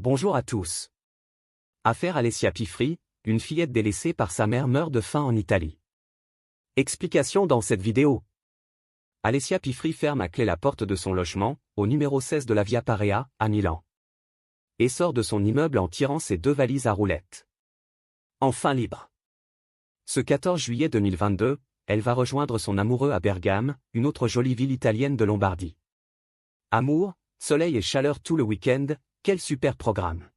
Bonjour à tous. Affaire Alessia Pifri, une fillette délaissée par sa mère meurt de faim en Italie. Explication dans cette vidéo. Alessia Pifri ferme à clé la porte de son logement, au numéro 16 de la Via Parea, à Milan. Et sort de son immeuble en tirant ses 2 valises à roulettes. Enfin libre. Ce 14 juillet 2022, elle va rejoindre son amoureux à Bergame, une autre jolie ville italienne de Lombardie. Amour, soleil et chaleur tout le week-end, quel super programme.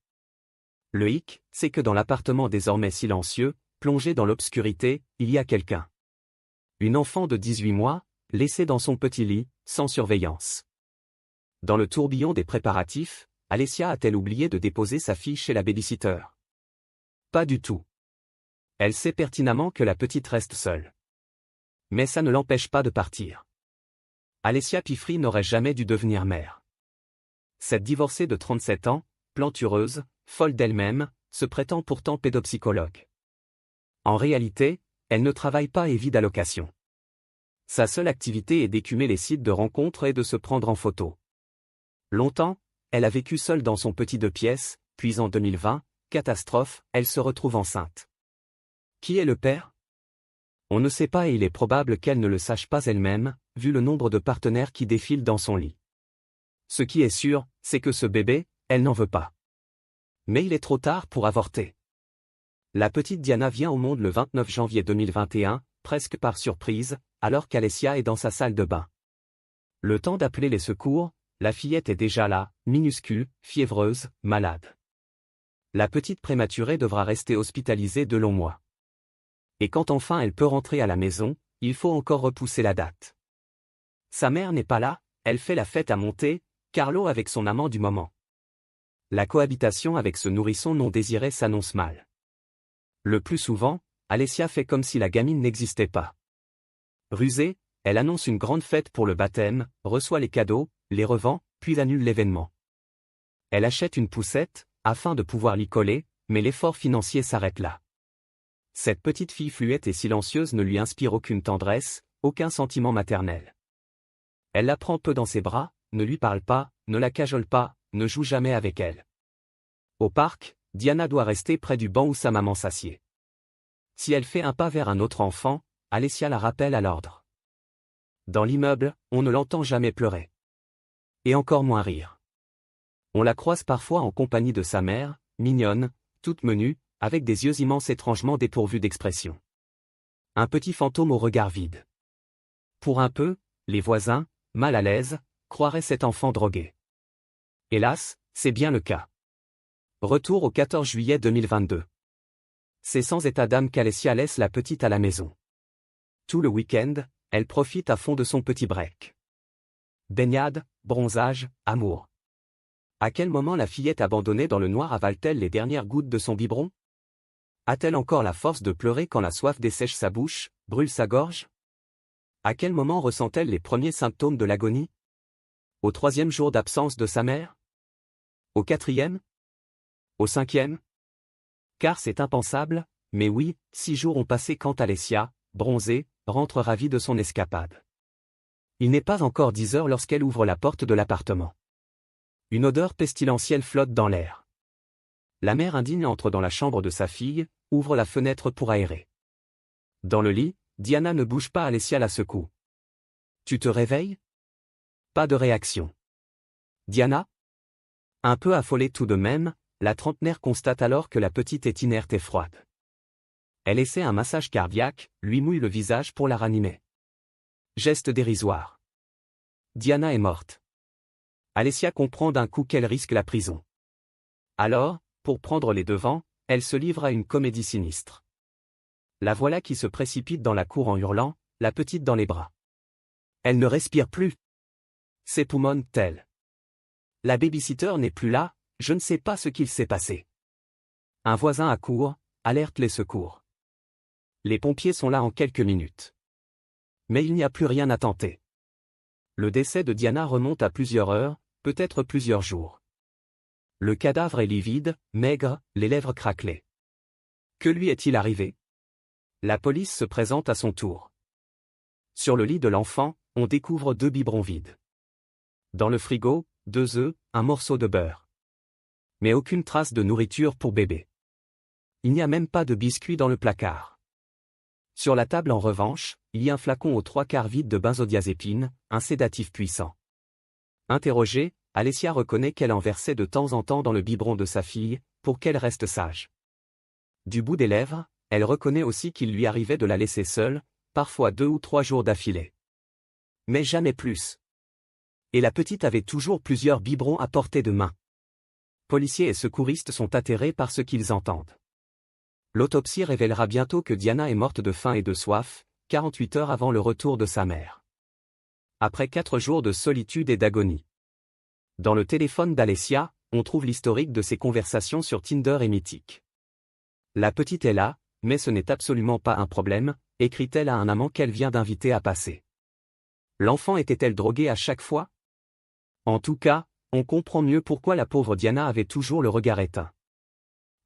Le hic, c'est que dans l'appartement désormais silencieux, plongé dans l'obscurité, il y a quelqu'un. Une enfant de 18 mois, laissée dans son petit lit, sans surveillance. Dans le tourbillon des préparatifs, Alessia a-t-elle oublié de déposer sa fille chez la babysitter? Pas du tout. Elle sait pertinemment que la petite reste seule. Mais ça ne l'empêche pas de partir. Alessia Pifri n'aurait jamais dû devenir mère. Cette divorcée de 37 ans, plantureuse, folle d'elle-même, se prétend pourtant pédopsychologue. En réalité, elle ne travaille pas et vit d'allocations. Sa seule activité est d'écumer les sites de rencontres et de se prendre en photo. Longtemps, elle a vécu seule dans son petit 2 pièces, puis en 2020, catastrophe, elle se retrouve enceinte. Qui est le père? On ne sait pas et il est probable qu'elle ne le sache pas elle-même, vu le nombre de partenaires qui défilent dans son lit. Ce qui est sûr, c'est que ce bébé, elle n'en veut pas. Mais il est trop tard pour avorter. La petite Diana vient au monde le 29 janvier 2021, presque par surprise, alors qu'Alessia est dans sa salle de bain. Le temps d'appeler les secours, la fillette est déjà là, minuscule, fiévreuse, malade. La petite prématurée devra rester hospitalisée de longs mois. Et quand enfin elle peut rentrer à la maison, il faut encore repousser la date. Sa mère n'est pas là, elle fait la fête à Monte Carlo avec son amant du moment. La cohabitation avec ce nourrisson non désiré s'annonce mal. Le plus souvent, Alessia fait comme si la gamine n'existait pas. Rusée, elle annonce une grande fête pour le baptême, reçoit les cadeaux, les revend, puis annule l'événement. Elle achète une poussette, afin de pouvoir l'y coller, mais l'effort financier s'arrête là. Cette petite fille fluette et silencieuse ne lui inspire aucune tendresse, aucun sentiment maternel. Elle la prend peu dans ses bras, ne lui parle pas, ne la cajole pas, ne joue jamais avec elle. Au parc, Diana doit rester près du banc où sa maman s'assied. Si elle fait un pas vers un autre enfant, Alessia la rappelle à l'ordre. Dans l'immeuble, on ne l'entend jamais pleurer. Et encore moins rire. On la croise parfois en compagnie de sa mère, mignonne, toute menue, avec des yeux immenses étrangement dépourvus d'expression. Un petit fantôme au regard vide. Pour un peu, les voisins, mal à l'aise, croiraient cet enfant drogué. Hélas, c'est bien le cas. Retour au 14 juillet 2022. C'est sans état d'âme qu'Alessia laisse la petite à la maison. Tout le week-end, elle profite à fond de son petit break. Baignade, bronzage, amour. À quel moment la fillette abandonnée dans le noir avale-t-elle les dernières gouttes de son biberon? A-t-elle encore la force de pleurer quand la soif dessèche sa bouche, brûle sa gorge? À quel moment ressent-elle les premiers symptômes de l'agonie? Au 3e jour d'absence de sa mère? Au 4e? Au 5e? Car c'est impensable, mais oui, 6 jours ont passé quand Alessia, bronzée, rentre ravie de son escapade. Il n'est pas encore 10 heures lorsqu'elle ouvre la porte de l'appartement. Une odeur pestilentielle flotte dans l'air. La mère indigne entre dans la chambre de sa fille, ouvre la fenêtre pour aérer. Dans le lit, Diana ne bouge pas, Alessia la secoue. Tu te réveilles? Pas de réaction. Diana? Un peu affolée tout de même, la trentenaire constate alors que la petite est inerte et froide. Elle essaie un massage cardiaque, lui mouille le visage pour la ranimer. Geste dérisoire. Diana est morte. Alessia comprend d'un coup qu'elle risque la prison. Alors, pour prendre les devants, elle se livre à une comédie sinistre. La voilà qui se précipite dans la cour en hurlant, la petite dans les bras. Elle ne respire plus. S'époumonne-t-elle. La babysitter n'est plus là, je ne sais pas ce qu'il s'est passé. Un voisin accourt, alerte les secours. Les pompiers sont là en quelques minutes. Mais il n'y a plus rien à tenter. Le décès de Diana remonte à plusieurs heures, peut-être plusieurs jours. Le cadavre est livide, maigre, les lèvres craquelées. Que lui est-il arrivé? La police se présente à son tour. Sur le lit de l'enfant, on découvre 2 biberons vides. Dans le frigo, 2 œufs, un morceau de beurre. Mais aucune trace de nourriture pour bébé. Il n'y a même pas de biscuits dans le placard. Sur la table en revanche, il y a un flacon aux 3/4 vide de benzodiazépine, un sédatif puissant. Interrogée, Alessia reconnaît qu'elle en versait de temps en temps dans le biberon de sa fille, pour qu'elle reste sage. Du bout des lèvres, elle reconnaît aussi qu'il lui arrivait de la laisser seule, parfois 2 ou 3 jours d'affilée. Mais jamais plus. Et la petite avait toujours plusieurs biberons à portée de main. Policiers et secouristes sont atterrés par ce qu'ils entendent. L'autopsie révélera bientôt que Diana est morte de faim et de soif, 48 heures avant le retour de sa mère. Après 4 jours de solitude et d'agonie. Dans le téléphone d'Alessia, on trouve l'historique de ses conversations sur Tinder et Mythique. La petite est là, mais ce n'est absolument pas un problème, écrit-elle à un amant qu'elle vient d'inviter à passer. L'enfant était-elle droguée à chaque fois? En tout cas, on comprend mieux pourquoi la pauvre Diana avait toujours le regard éteint.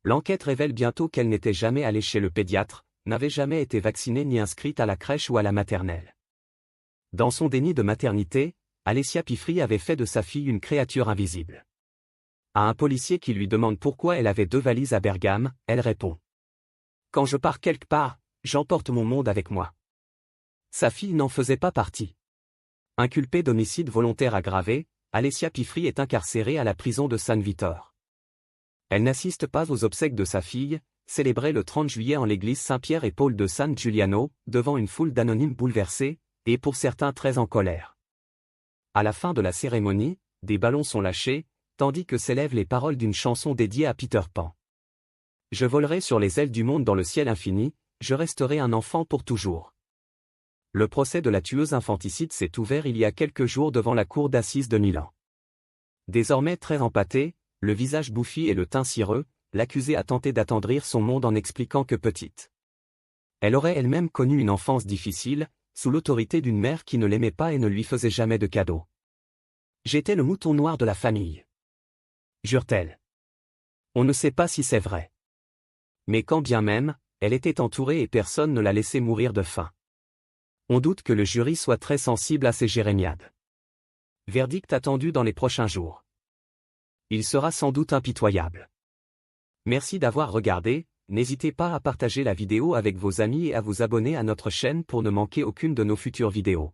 L'enquête révèle bientôt qu'elle n'était jamais allée chez le pédiatre, n'avait jamais été vaccinée ni inscrite à la crèche ou à la maternelle. Dans son déni de maternité, Alessia Pifri avait fait de sa fille une créature invisible. À un policier qui lui demande pourquoi elle avait 2 valises à Bergame, elle répond: « Quand je pars quelque part, j'emporte mon monde avec moi. » Sa fille n'en faisait pas partie. Inculpée d'homicide volontaire aggravé, Alessia Pifri est incarcérée à la prison de San Vittore. Elle n'assiste pas aux obsèques de sa fille, célébrées le 30 juillet en l'église Saint-Pierre et Paul de San Giuliano, devant une foule d'anonymes bouleversés, et pour certains très en colère. À la fin de la cérémonie, des ballons sont lâchés, tandis que s'élèvent les paroles d'une chanson dédiée à Peter Pan. Je volerai sur les ailes du monde dans le ciel infini, je resterai un enfant pour toujours. Le procès de la tueuse infanticide s'est ouvert il y a quelques jours devant la cour d'assises de Milan. Désormais très empâté, le visage bouffi et le teint cireux, l'accusée a tenté d'attendrir son monde en expliquant que petite. Elle aurait elle-même connu une enfance difficile, sous l'autorité d'une mère qui ne l'aimait pas et ne lui faisait jamais de cadeaux. J'étais le mouton noir de la famille. Jure-t-elle. On ne sait pas si c'est vrai. Mais quand bien même, elle était entourée et personne ne la laissait mourir de faim. On doute que le jury soit très sensible à ces jérémiades. Verdict attendu dans les prochains jours. Il sera sans doute impitoyable. Merci d'avoir regardé, n'hésitez pas à partager la vidéo avec vos amis et à vous abonner à notre chaîne pour ne manquer aucune de nos futures vidéos.